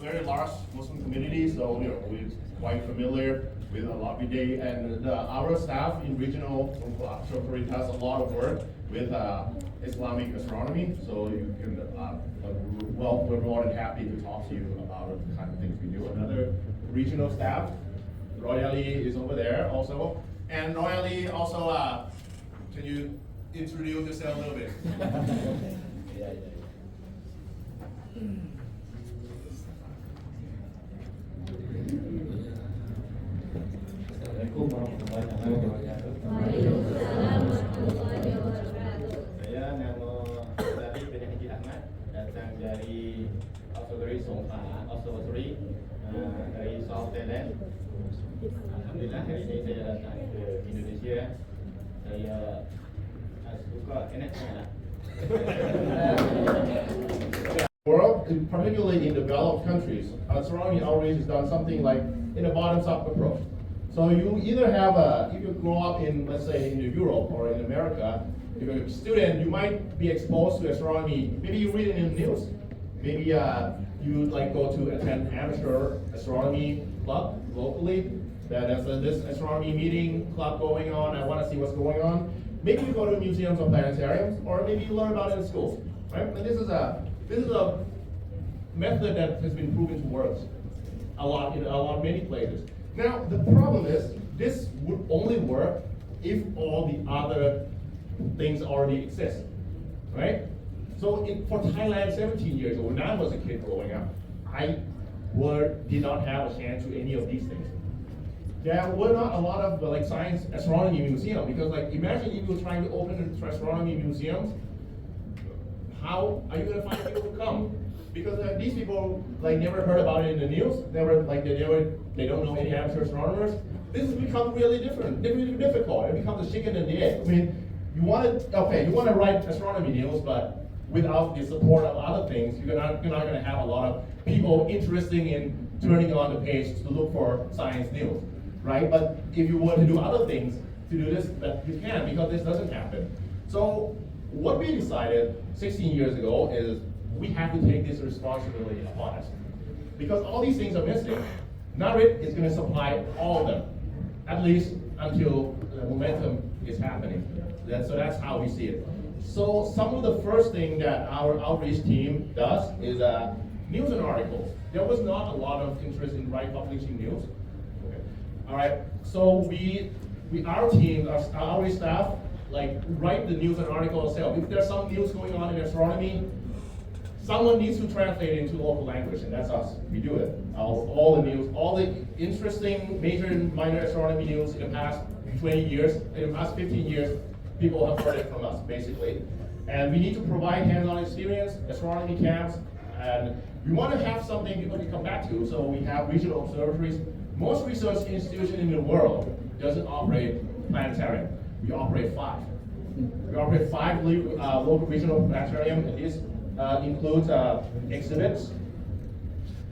very large Muslim community, so we're quite familiar with a lot every day. And our staff in regional observatory does a lot of work with Islamic astronomy. So you can, we're more than happy to talk to you about the kind of things we do. Another regional staff, Royally is over there also. And Royally also, can you introduce yourself a little bit? Assalamualaikum warahmatullahi wabarakatuh. Saya nama Dari bin Haji Ahmad, datang dari Observatory Songkla Observatory dari South Thailand. Alhamdulillah hari ini saya datang ke Indonesia. Saya suka enaknya. World, particularly in developed countries, astronomy always has done something like in a bottoms-up approach. So you either have if you grow up in, let's say, in Europe or in America, if you're a student, you might be exposed to astronomy. Maybe you read it in the news. Maybe you like go to attend amateur astronomy club locally. There's this astronomy meeting club going on. I want to see what's going on. Maybe you go to museums or planetariums, or maybe you learn about it in schools. Right? And this is a method that has been proven to work a lot in many places. Now, the problem is, this would only work if all the other things already exist, right? So for Thailand 17 years ago, when I was a kid growing up, I did not have a chance to any of these things. There were not a lot of like science astronomy museum, because like imagine if you were trying to open an astronomy museum, how are you going to find people to come? Because these people like never heard about it in the news. They don't know any amateur astronomers. This has become really difficult. It becomes the chicken and the egg. I mean, you want to write astronomy news, but without the support of other things, you're not going to have a lot of people interested in turning on the page to look for science news, right? But if you want to do other things to do this, that you can, because this doesn't happen. So what we decided 16 years ago is we have to take this responsibility upon us. Because all these things are missing, NARIT is going to supply all of them, at least until the momentum is happening. So that's how we see it. So some of the first thing that our outreach team does is news and articles. There was not a lot of interest in publishing news. Okay. All right, so our team, our outreach staff, like write the news and article ourselves. If there's some news going on in astronomy, someone needs to translate it into local language, and that's us. We do it. All the news, all the interesting major and minor astronomy news in the past 20 years, in the past 15 years, people have heard it from us, basically. And we need to provide hands-on experience, astronomy camps, and we want to have something people can come back to. So we have regional observatories. Most research institution in the world doesn't operate planetarium. We operate 5. We operate 5 local regional planetarium, and these includes exhibits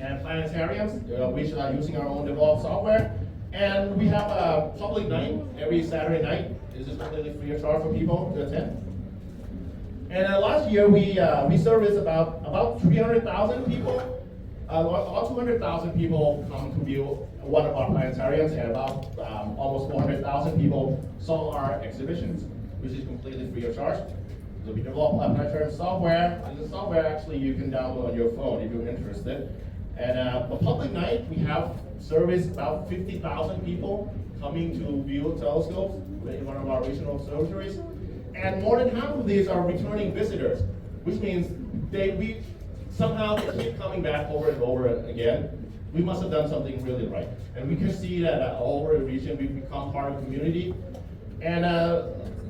and planetariums, which are using our own developed software. And we have a public night every Saturday night. This is completely free of charge for people to attend. And last year we serviced about 300,000 people. About 200,000 people come to view one of our planetariums, and about almost 400,000 people saw our exhibitions, which is completely free of charge. So we develop planetarium software, and the software actually you can download on your phone if you're interested. And the public night, we have serviced about 50,000 people coming to view telescopes in one of our regional observatories. And more than half of these are returning visitors, which means we somehow keep coming back over and over again. We must have done something really right. And we can see that all over the region, we've become part of the community. And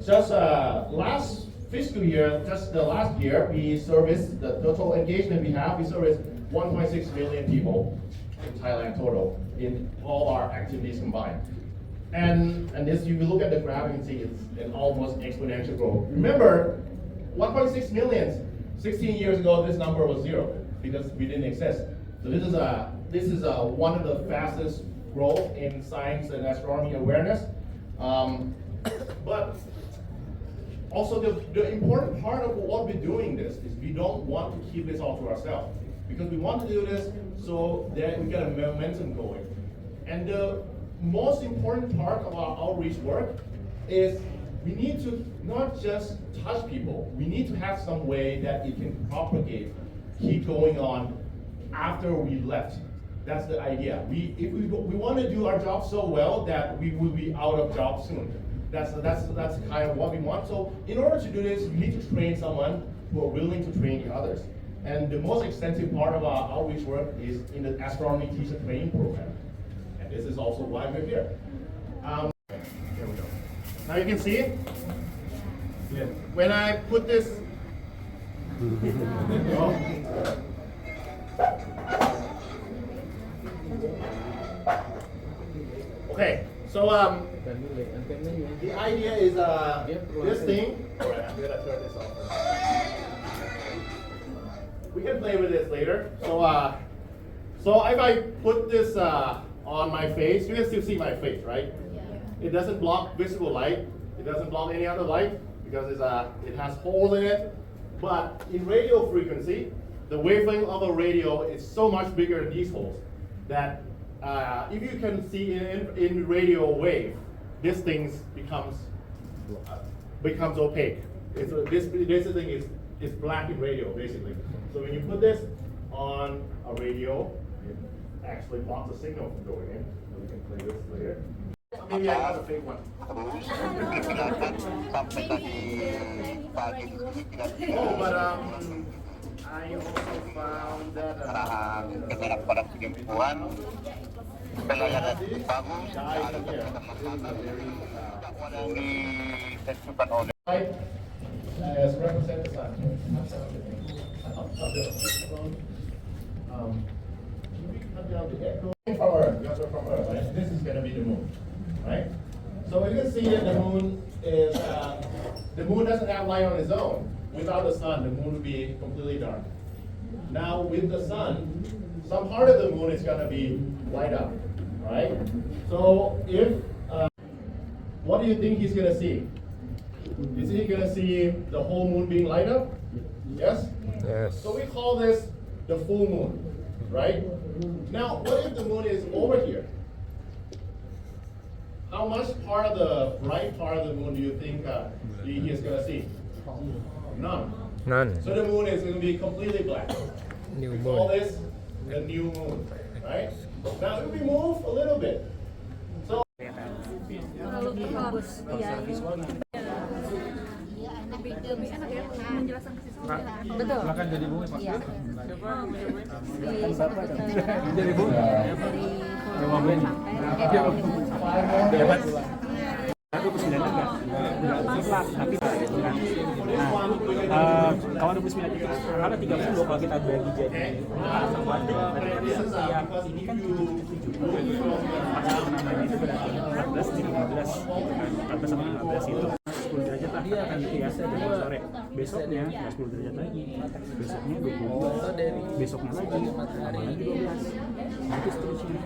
just last fiscal year, just the last year, we serviced the total engagement we serviced 1.6 million people in Thailand total in all our activities combined. And this, you look at the graph, you can see it's an almost exponential growth. Remember, 1.6 million, 16 years ago, this number was 0 because we didn't exist. So this is one of the fastest growth in science and astronomy awareness. But also the important part of what we're doing this is we don't want to keep this all to ourselves. because we want to do this so that we get a momentum going. And the most important part of our outreach work is we need to not just touch people, we need to have some way that it can propagate, keep going on after we left. That's the idea. We want to do our job so well that we will be out of job soon. That's kind of what we want. So in order to do this, we need to train someone who are willing to train the others. And the most extensive part of our outreach work is in the astronomy teacher training program. And this is also why we're here. Here we go. Now you can see it. Yeah. When I put this. Oh. Okay, so the idea is this thing. Alright, I'm gonna turn this off. We can play with this later. So if I put this on my face, you can still see my face, right? It doesn't block visible light. It doesn't block any other light because it has holes in it. But in radio frequency, the wavelength of a radio is so much bigger than these holes that if you can see in radio wave, this thing becomes opaque. This thing is black in radio basically. So when you put this on a radio, it actually blocks the signal from going in. So we can play this later. Maybe I got a fake one. Oh, but I also found that as represent the sun. From Earth, we also from Earth, right? This is going to be the moon, right? So you can see that the moon is the moon doesn't have light on its own. Without the sun, the moon would be completely dark. Now with the sun, some part of the moon is going to be light up, right? So if what do you think he's going to see? Is he going to see the whole moon being light up? Yes? Yes. So we call this the full moon, right? Now, what if the moon is over here? How much part of the bright part of the moon do you think he is going to see? None. None. So the moon is going to be completely black. New We call moon. this the new moon, right? Now, if we move a little bit, so lebih enak ya menjelaskan ke siswa. Betul. Silakan jadi bumi Pak. Iya. Jadi bumi. Dari mobil. Dapat. Aku ke 9 enggak? Mutlak, tapi kalau 29 itu karena 30 kalau kita bagi jadi sama ini kan 7 namanya itu berarti 14 jadi 15 14 sama 15 itu 10 derajat lah akan biasa dari sore besoknya 10 derajat lagi besoknya 22 besoknya lagi 12 itu seterusnya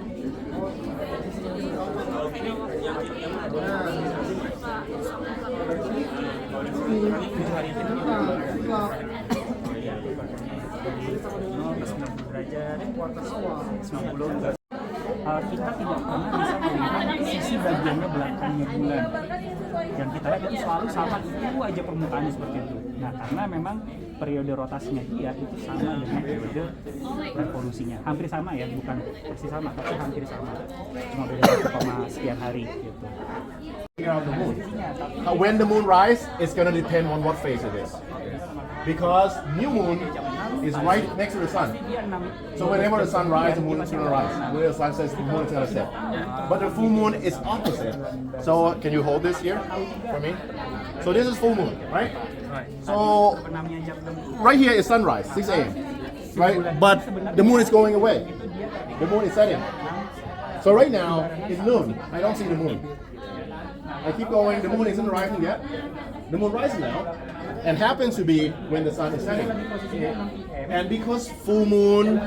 hari itu 90 derajat 90 enggak kita tidak pernah bisa melihat sisi bagiannya belakangnya bulan. Yang kita lihat itu selalu sama itu aja permukaannya seperti itu. Nah karena memang periode rotasinya dia itu sama dengan periode revolusinya. Hampir sama ya, bukan persis sama, tapi hampir sama. Cuma beda 1, sekian hari gitu. when the moon rise, it's going to depend on what phase it is. Because new moon is right next to the sun. So whenever the sun rises, the moon is going to rise. When the sun sets, the moon is going to set. But the full moon is opposite. So can you hold this here for me? So this is full moon, right? So right here is sunrise, 6 a.m. Right? But the moon is going away. The moon is setting. So right now it's noon. I don't see the moon. I keep going. The moon isn't rising yet. The moon rises now, and happens to be when the sun is setting. And because full moon,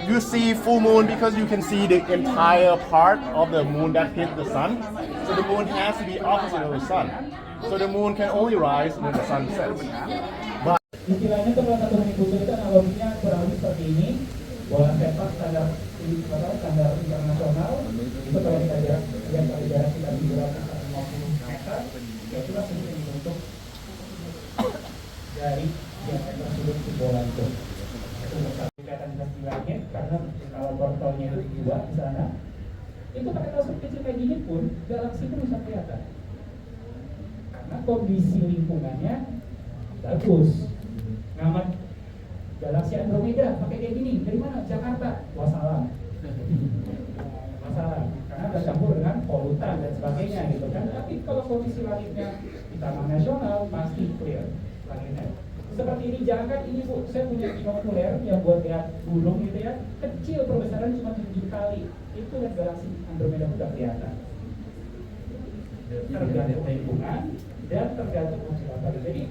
you see full moon because you can see the entire part of the moon that hit the sun. So the moon has to be opposite of the sun. So the moon can only rise when the sun sets. But istilahnya itu kalau satu minggu itu analoginya kurang lebih seperti ini, bola sepak standar internasional itu kalau kita lihat dari jarak kita di 250 meter, ya itulah sistem untuk dari diameter sudut si bola itu. Itu kelihatan jelas di langit karena kalau portalnya itu dua di sana. Itu pakai teleskop kecil kayak gini pun galaksi itu bisa kelihatan karena kondisi lingkungannya bagus. Ngamat galaksi Andromeda pakai kayak gini dari mana? Jakarta, wassalam. Masalah karena ada campur dengan polutan dan sebagainya gitu kan. Tapi kalau kondisi langitnya di taman nasional pasti clear langitnya. Seperti ini, jangan ini Bu, saya punya binokuler yang buat lihat gunung gitu ya, kecil perbesaran cuma 7 kali. Itu lihat galaksi Andromeda udah kelihatan. Tergantung lingkungan dan tergantung konservatori. Jadi